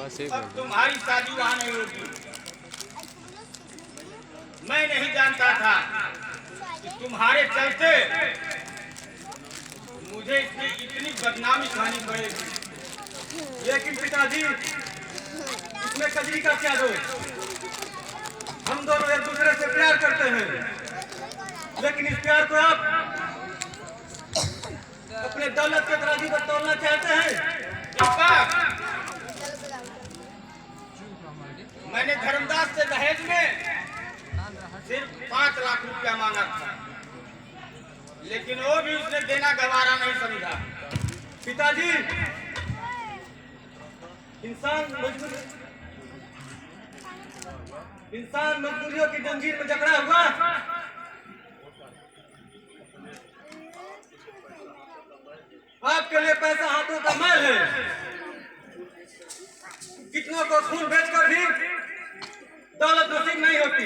अब तुम्हारी शादी वहाँ नहीं होगी। मैं नहीं जानता था कि तुम्हारे चलते मुझे इतनी बदनामी खानी पड़ेगी। लेकिन पिताजी, इसमें कजरी का क्या दोष? हम दोनों एक दूसरे से प्यार करते हैं, लेकिन इस प्यार को आप अपने दौलत के तराजू पर तोलना चाहते हैं। मैंने धर्मदास से दहेज में सिर्फ 5 लाख रुपया मांगा था, लेकिन वो भी उसने देना गवारा नहीं समझा। पिताजी, इंसान मजबूरियों की जंजीर में जकड़ा हुआ आपके लिए पैसा हाथों का मैल है। कितनों को खून बेचकर भी दौलत नसीब नहीं होती।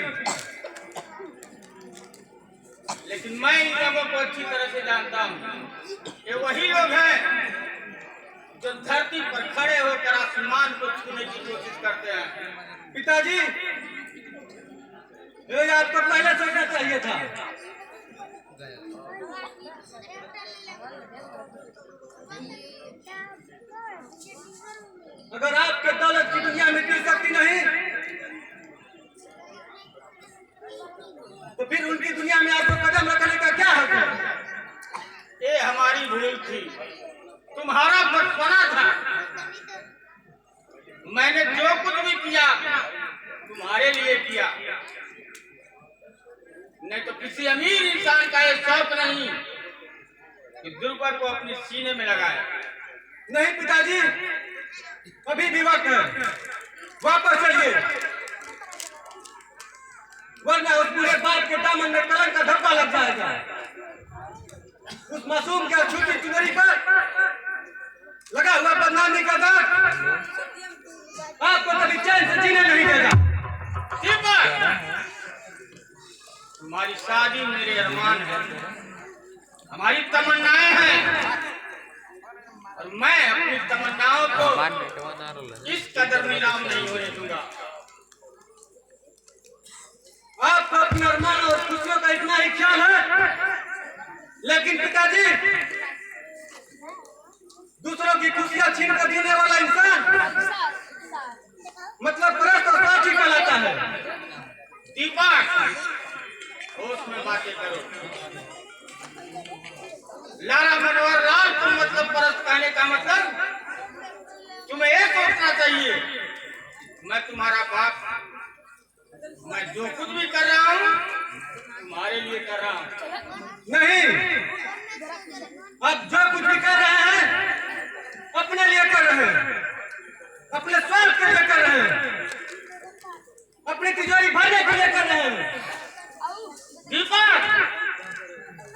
लेकिन मैं इन लोगों को अच्छी तरह से जानता हूँ। ये वही लोग हैं जो धरती पर खड़े होकर आसमान को छूने की कोशिश करते हैं। पिताजी, ये आपको पहले सोचना चाहिए था। अगर आपके दौलत की दुनिया में टिक सकती नहीं, तो फिर उनकी दुनिया में आपको कदम रखने का क्या हक है? ये हमारी भूल थी, तुम्हारा बचपना था। मैंने जो कुछ भी किया तुम्हारे लिए किया, नहीं तो किसी अमीर इंसान का ये शौक नहीं कि दुर्गा को अपने सीने में लगाए। नहीं पिताजी, अभी भी वक्त है, वापस चलिए, वरना उस पूरे बाप के दामन में कलंक का धब्बा लग जाएगा। उस मासूम के छोटी चुनरी पर लगा हुआ बदनामी का दाग आपको कभी चैन से जीने नहीं देगा। तुम्हारी शादी मेरे अरमान है, हमारी तमन्नाएं हैं, और मैं अपनी तमन्नाओं को इस कदर नीलाम नहीं होने दूंगा। आपको अपने अरमान और खुशियों का इतना ही ख्याल है, लेकिन पिताजी, दूसरों की खुशियां छीन कर देने वाला इंसान मतलब परस्त और साथी कहलाता है। दीपक, होश में बातें करो। लाला मनोहर लाल, तुम मतलब परस्त कहने का मतलब तुम्हें ये सोचना चाहिए मैं तुम्हारा बाप, मैं जो कुछ भी कर रहा हूँ तुम्हारे लिए कर रहा हूँ। नहीं, आप जो कुछ भी कर रहे हैं अपने लिए कर रहे हैं, अपने स्वार्थ के लिए कर रहे हैं, अपनी तिजोरी भरने के लिए कर रहे हैं। दीपक,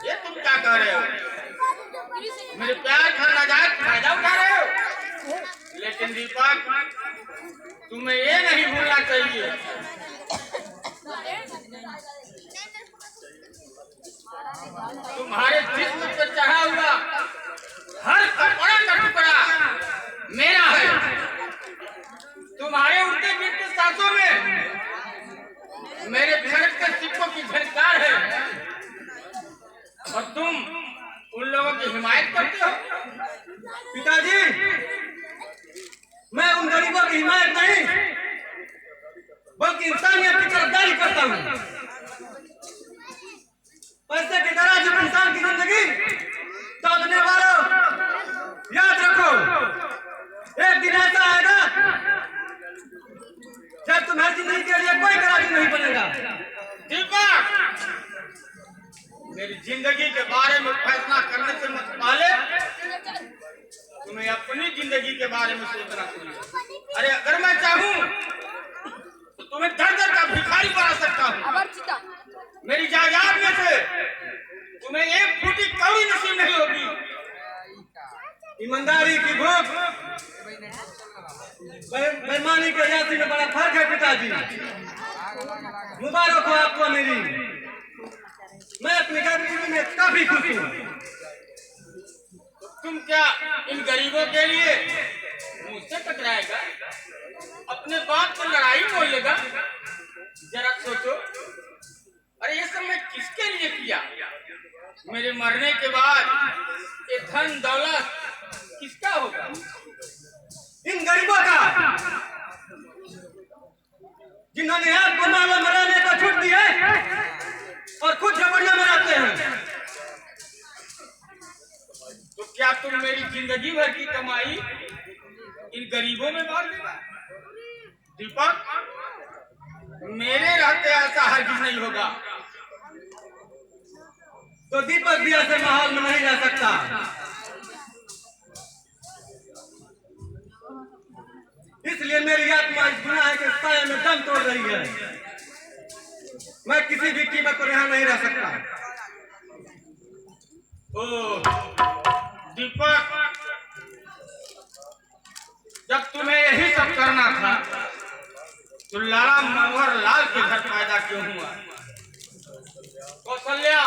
ये तुम क्या कर रहे हो? मेरे प्यार का नाजायज फायदा उठा रहे हो। लेकिन दीपक, तुम्हें ये नहीं भूलना चाहिए तुम्हारे जिस्म पर चढ़ा हुआ हर कपड़ा का टुकड़ा मेरा है। तुम्हारे उड़ते गिरते सांसों में मेरे खड़कते सिक्कों की झनकार है, और तुम उन लोगों की हिमायत करते हो। पिताजी, मैं उन गरीबों की हिमायत नहीं, बल्कि इंसानियत की तरफदारी करता हूँ। पैसे की तरह जब इंसान की जिंदगी तोड़ने वालों, याद रखो, एक दिन ऐसा आएगा जब तुम्हारी जिंदगी के लिए कोई तराजू नहीं बनेगा। दीपक, मेरी जिंदगी के बारे में फैसला करने से मत पहले तुम्हें अपनी जिंदगी के बारे में सोचना चाहिए। अरे अगर मैं चाहूँ तो तुम्हें दर दर का भिखारी बना सकता हूँ। मेरी जायदाद में से तुम्हें एक फूटी कौड़ी नसीब नहीं होगी। ईमानदारी की भूख, बेईमानी के यासी में बड़ा फर्क है पिताजी। मुबारक हो आपको मेरी, मैं अपनी गरीबी में काफी खुश हूँ। तुम क्या इन गरीबों के लिए मुझसे टकराएगा? बाप तो लड़ाई मोल लेगा। जरा सोचो, अरे ये सब मैं किसके लिए किया? मेरे मरने के बाद ये धन दौलत किसका होगा? इन गरीबों का, जिन्होंने आपको माला मराने को छूट दी है और खुद झपड़ियां मराते हैं। तो क्या तुम मेरी जिंदगी भर की कमाई इन गरीबों में बांट देगा? दीपक, मेरे रहते ऐसा हरगिज नहीं होगा। तो दीपक भी ऐसे माहौल में नहीं रह सकता। इसलिए मेरी आत्मा इस गुनाह के साये में दम तोड़ रही है। मैं किसी भी कीमत पर यहाँ नहीं रह सकता। ओ दीपक, जब तुम्हें यही सब करना था तो लाला मनोहर लाल के घर पैदा क्यों हुआ? कौशल्या,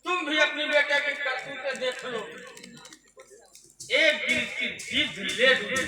तुम भी अपनी बेटे की करतूतें देख लो। एक दिन की जीत भी ले ली।